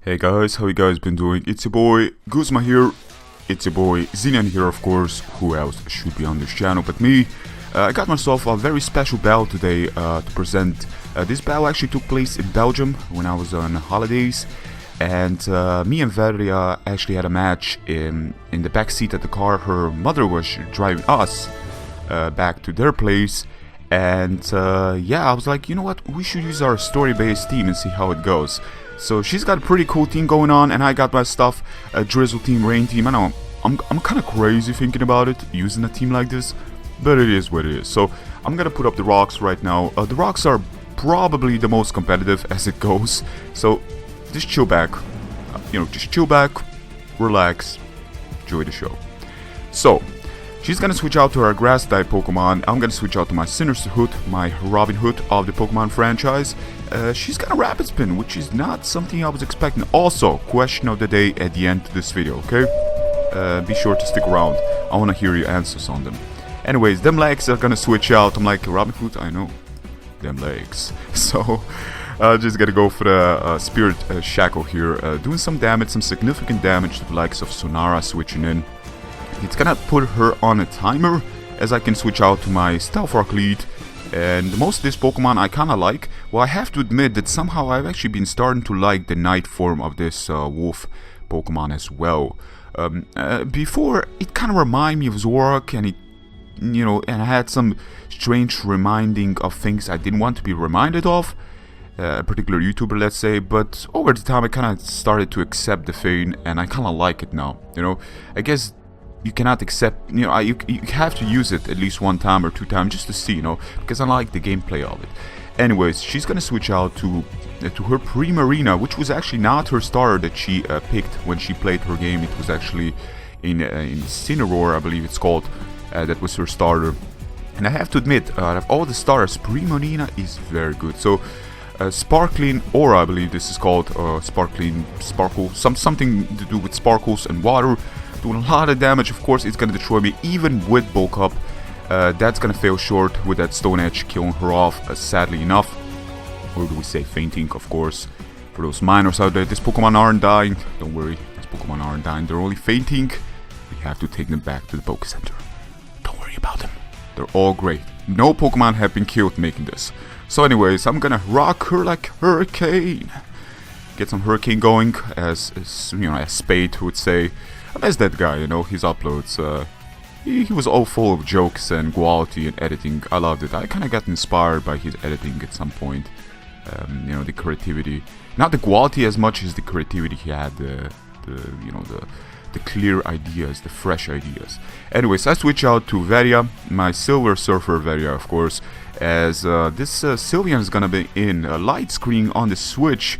Hey guys, how you guys been doing? It's your boy Guzma here. It's your boy Xenian here, of course. Who else should be on this channel but me? I got myself a very special battle today to present. This battle actually took place in Belgium when I was on holidays, and me and Verya actually had a match in the back seat of the car. Her mother was driving us back to their place, and yeah, I was like, you know what? We should use our story-based team and see how it goes. So she's got a pretty cool team going on, and I got my stuff, a Drizzle team, Rain team. I know I'm kind of crazy thinking about it, using a team like this, but it is what it is. So I'm gonna put up the rocks right now. The rocks are probably the most competitive as it goes. So just chill back, just chill back, relax, enjoy the show. So she's gonna switch out to her grass type Pokemon. I'm gonna switch out to my Sinister Hood, my Robin Hood of the Pokemon franchise. She's got a Rapid Spin, which is not something I was expecting. Also, question of the day at the end of this video, okay? Be sure to stick around. I wanna hear your answers on them. Anyways, them legs are gonna switch out. I'm like, Robin Hood, I know. Them legs. So, just gotta go for the Spirit Shackle here. Doing some damage, some significant damage to the likes of Sonara switching in. It's gonna put her on a timer, as I can switch out to my Stealth Rock lead. And most of this Pokemon I kinda like. Well, I have to admit that somehow I've actually been starting to like the night form of this wolf Pokemon as well. Before, it kinda reminded me of Zoroark, and it, and I had some strange reminding of things I didn't want to be reminded of. A particular YouTuber, let's say, but over the time I kinda started to accept the thing, and I kinda like it now, I guess you cannot accept, you have to use it at least one time or two times just to see, because I like the gameplay of it. Anyways, she's gonna switch out to her Primarina, which was actually not her starter that she picked when she played her game. It was actually in Incineroar, I believe it's called, that was her starter. And I have to admit, out of all the starters, Primarina is very good. So, Sparkling Aura, I believe this is called, Sparkling Sparkle, something to do with sparkles and water. Doing a lot of damage. Of course, it's gonna destroy me even with bulk up. That's gonna fail short with that Stone Edge killing her off, sadly enough. Or do we say fainting, of course. For those minors out there, these Pokemon aren't dying. Don't worry, these Pokemon aren't dying, they're only fainting. We have to take them back to the Poke Center. Don't worry about them, they're all great. No Pokemon have been killed making this. So anyways, I'm gonna rock her like Hurricane. Get some Hurricane going, as Spade would say. As that guy, his uploads, he was all full of jokes and quality and editing. I loved it. I kind of got inspired by his editing at some point. The creativity, not the quality as much as the creativity he had. The clear ideas, the fresh ideas. Anyways, I switch out to Verya, my Silver Surfer Verya, of course, as this Sylveon is gonna be in a light screen on the Switch,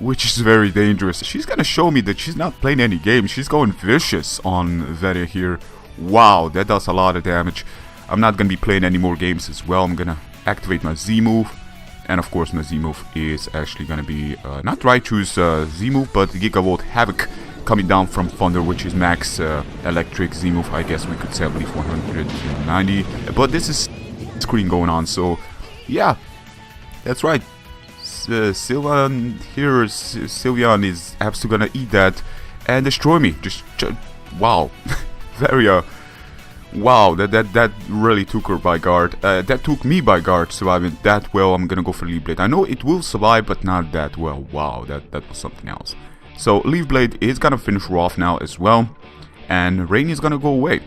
which is very dangerous. She's gonna show me that she's not playing any games. She's going vicious on Verya here. Wow, that does a lot of damage. I'm not gonna be playing any more games as well. I'm gonna activate my Z move, and of course my Z move is actually gonna be not Raichu's Z move, but Gigavolt Havoc coming down from Thunder, which is max electric Z move. I guess we could say at least 190. But this is screen going on, so yeah, that's right. Sylveon here, Sylveon is absolutely gonna eat that and destroy me. Just wow, Verya, wow, that really took her by guard. That took me by guard, surviving that well. I'm gonna go for Leaf Blade. I know it will survive, but not that well. Wow, that was something else. So Leaf Blade is gonna finish her off now as well, and Rain is gonna go away.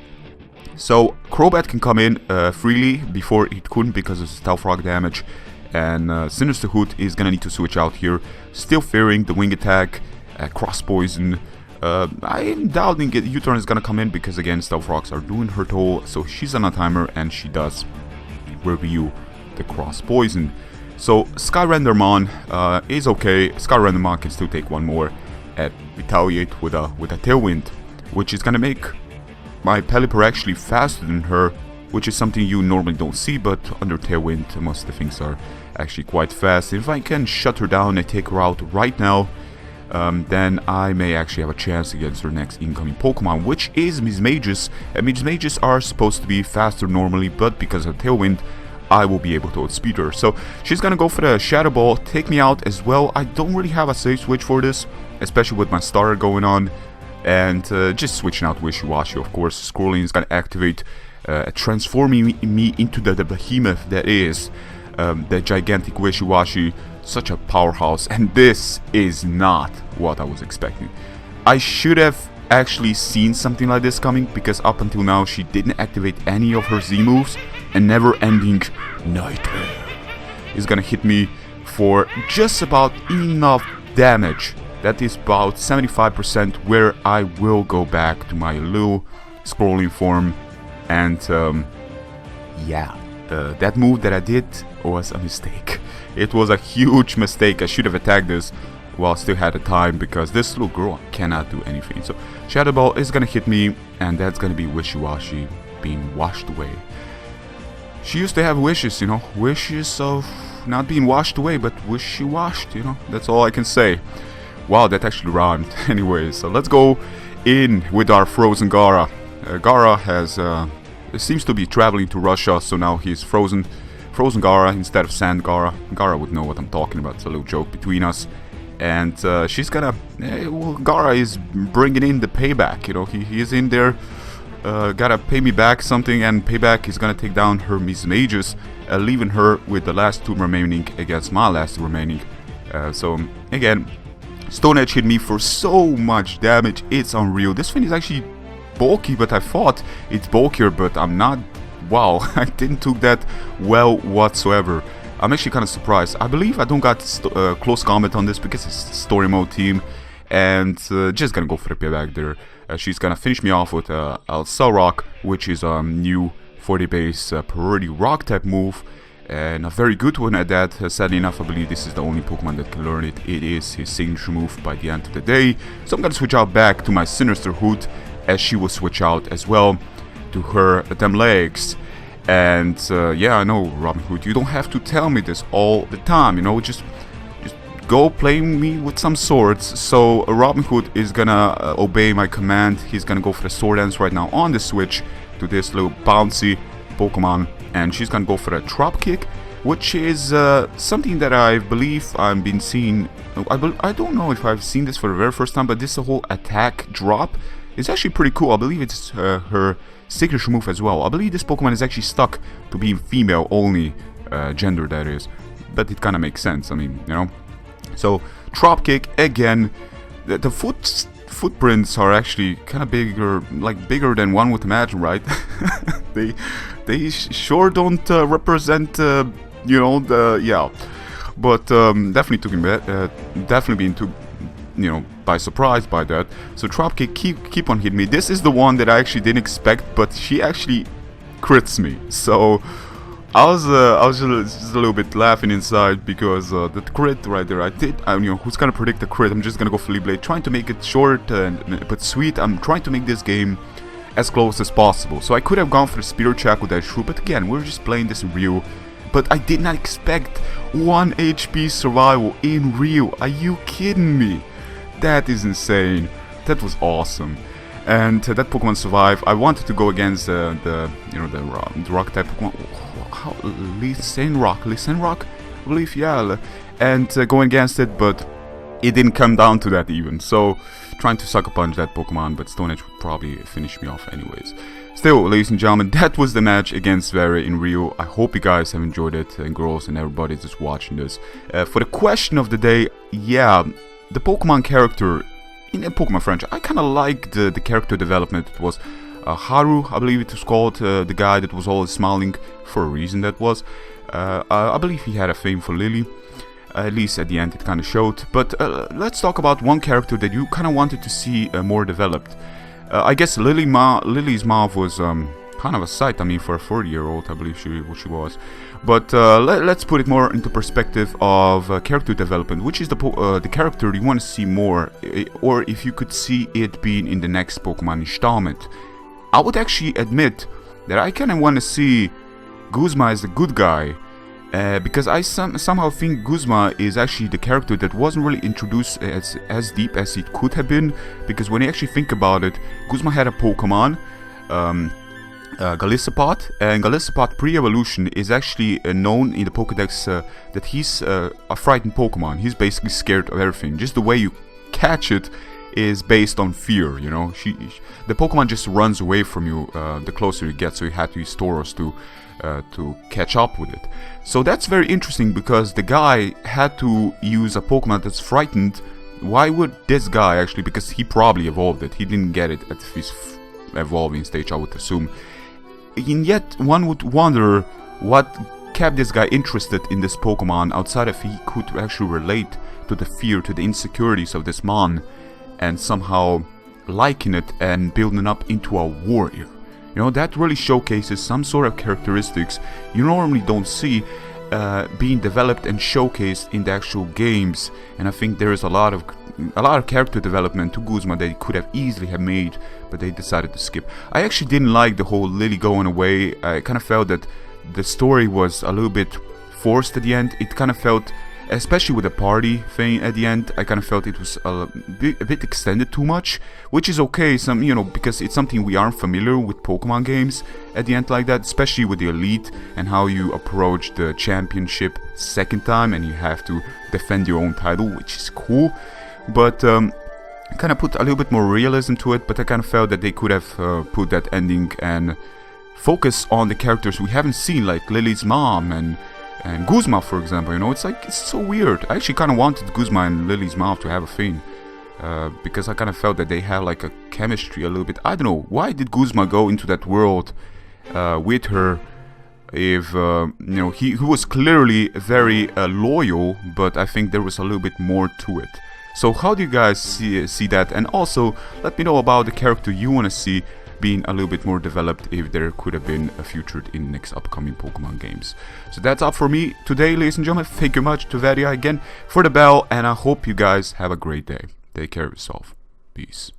So Crobat can come in freely. Before it couldn't because of Stealth Rock damage. And Sinister Hood is gonna need to switch out here. Still fearing the Wing Attack, Cross Poison. I am doubting U-Turn is gonna come in because again Stealth Rocks are doing her toll. So she's on a timer and she does review the Cross Poison. So Skyrandermon is okay. Skyrandermon can still take one more and retaliate with a Tailwind, which is gonna make my Pelipper actually faster than her, which is something you normally don't see, but under Tailwind most of the things are actually quite fast. If I can shut her down and take her out right now, then I may actually have a chance against her next incoming Pokemon, which is Mismagius. And Mismagius are supposed to be faster normally, but because of Tailwind, I will be able to outspeed her. So she's gonna go for the Shadow Ball, take me out as well. I don't really have a safe switch for this, especially with my starter going on. And just switching out Wishy-Washy, of course. Scrolling is gonna activate, transforming me into the behemoth that is the gigantic Wishy-Washy. Such a powerhouse, and this is not what I was expecting. I should have actually seen something like this coming, because up until now she didn't activate any of her Z moves, and never-ending Nightmare is gonna hit me for just about enough damage. That is about 75%, where I will go back to my little scrolling form. And yeah, that move that I did was a mistake. It was a huge mistake. I should have attacked this while I still had the time, because this little girl cannot do anything. So Shadow Ball is gonna hit me, and that's gonna be Wishy-Washy being washed away. She used to have wishes, you know, wishes of not being washed away, but wishy-washed, you know, that's all I can say. Wow, that actually rhymed. Anyway, so let's go in with our Frozen Gara. Gara has, seems to be traveling to Russia, so now he's Frozen Gara instead of Sand Gara. Gara would know what I'm talking about. It's a little joke between us. And she's gonna... well, Gara is bringing in the payback, you know. He is in there, gotta pay me back something, and payback is gonna take down her Miss Mages, leaving her with the last two remaining against my last remaining. So, again, Stone Edge hit me for so much damage. It's unreal. This thing is actually bulky, but I thought it's bulkier, but I'm not... Wow, I didn't took that well whatsoever. I'm actually kind of surprised. I believe I don't got close combat on this because it's story mode team. And just gonna go for the payback there. She's gonna finish me off with Cell Rock, which is a new 40 base priority rock type move. And a very good one at that. Sadly enough, I believe this is the only Pokemon that can learn it. It is his signature move by the end of the day. So I'm gonna switch out back to my Sinister Hood, as she will switch out as well to her them legs. And yeah, I know, Robin Hood, you don't have to tell me this all the time, you know, just go play me with some swords. So Robin Hood is gonna obey my command. He's gonna go for the Sword Dance right now on the switch to this little bouncy Pokemon, and she's gonna go for a Drop Kick, which is something that I believe I've been seeing. I don't know if I've seen this for the very first time, but this whole attack drop is actually pretty cool. I believe it's her signature move as well. I believe this Pokemon is actually stuck to being female only, gender that is, but it kind of makes sense. I mean, you know. So Drop Kick again. The footprints are actually kind of bigger, like bigger than one would imagine, right? they sure don't represent, you know, the yeah. But definitely took him definitely being took, you know, by surprise by that. So Drop Kick keep on hitting me. This is the one that I actually didn't expect, but she actually crits me. So I was just a little bit laughing inside, because the crit right there, you know, who's gonna predict the crit? I'm just gonna go for Leaf Blade, trying to make it short but sweet. I'm trying to make this game as close as possible. So I could have gone for the Spirit Shackle, that's true, but again, we're just playing this in real. But I did not expect 1 HP survival in real. Are you kidding me? That is insane. That was awesome. And that Pokemon survived. I wanted to go against the rock type Pokemon. Listen Rock, I believe, yeah. And going against it, but it didn't come down to that even. So trying to sucker punch that Pokemon, but Stone Edge would probably finish me off anyways. Still, ladies and gentlemen, that was the match against Verya in Rio. I hope you guys have enjoyed it, and girls and everybody that's watching this. For the question of the day, yeah, the Pokemon character in a Pokemon franchise, I kind of like the character development. It was Haru, I believe it was called, the guy that was always smiling, for a reason that was. I believe he had a fame for Lily. At least at the end it kind of showed. But let's talk about one character that you kind of wanted to see more developed. I guess Lily's mouth was kind of a sight, I mean, for a 40-year-old, I believe she was. But let's put it more into perspective of character development. Which is the character you want to see more, or if you could see it being in the next Pokemon installment. I would actually admit that I kind of want to see Guzma as the good guy. Because I somehow think Guzma is actually the character that wasn't really introduced as deep as it could have been. Because when you actually think about it, Guzma had a Pokemon, Galissapod, and Galissapod pre-evolution is actually known in the Pokédex that he's a frightened Pokemon. He's basically scared of everything. Just the way you catch it is based on fear, you know. The Pokemon just runs away from you the closer you get, so you have to use Tauros to catch up with it. So that's very interesting because the guy had to use a Pokemon that's frightened. Why would this guy actually? Because he probably evolved it. He didn't get it at his evolving stage, I would assume. And yet one would wonder what kept this guy interested in this Pokemon outside if he could actually relate to the fear, to the insecurities of this mon, and somehow liken it and building up into a warrior. You know, that really showcases some sort of characteristics you normally don't see being developed and showcased in the actual games. And I think there is a lot of character development to Guzma they could have easily have made, but they decided to skip. I actually didn't like the whole Lily going away. I kind of felt that the story was a little bit forced at the end. It kind of felt, especially with the party thing at the end, I kind of felt it was a bit extended too much, which is okay, you know, because it's something we aren't familiar with Pokemon games at the end like that, especially with the Elite and how you approach the championship second time and you have to defend your own title, which is cool. But kind of put a little bit more realism to it, but I kind of felt that they could have put that ending and focus on the characters we haven't seen, like Lily's mom and Guzma, for example. You know, it's so weird. I actually kind of wanted Guzma and Lily's mom to have a thing, because I kind of felt that they have like a chemistry a little bit. I don't know, why did Guzma go into that world with her if, you know, he was clearly very loyal, but I think there was a little bit more to it. So how do you guys see that? And also, let me know about the character you want to see being a little bit more developed, if there could have been featured in next upcoming Pokemon games. So that's all for me today, ladies and gentlemen. Thank you much to Verya again for the bell, and I hope you guys have a great day. Take care of yourself. Peace.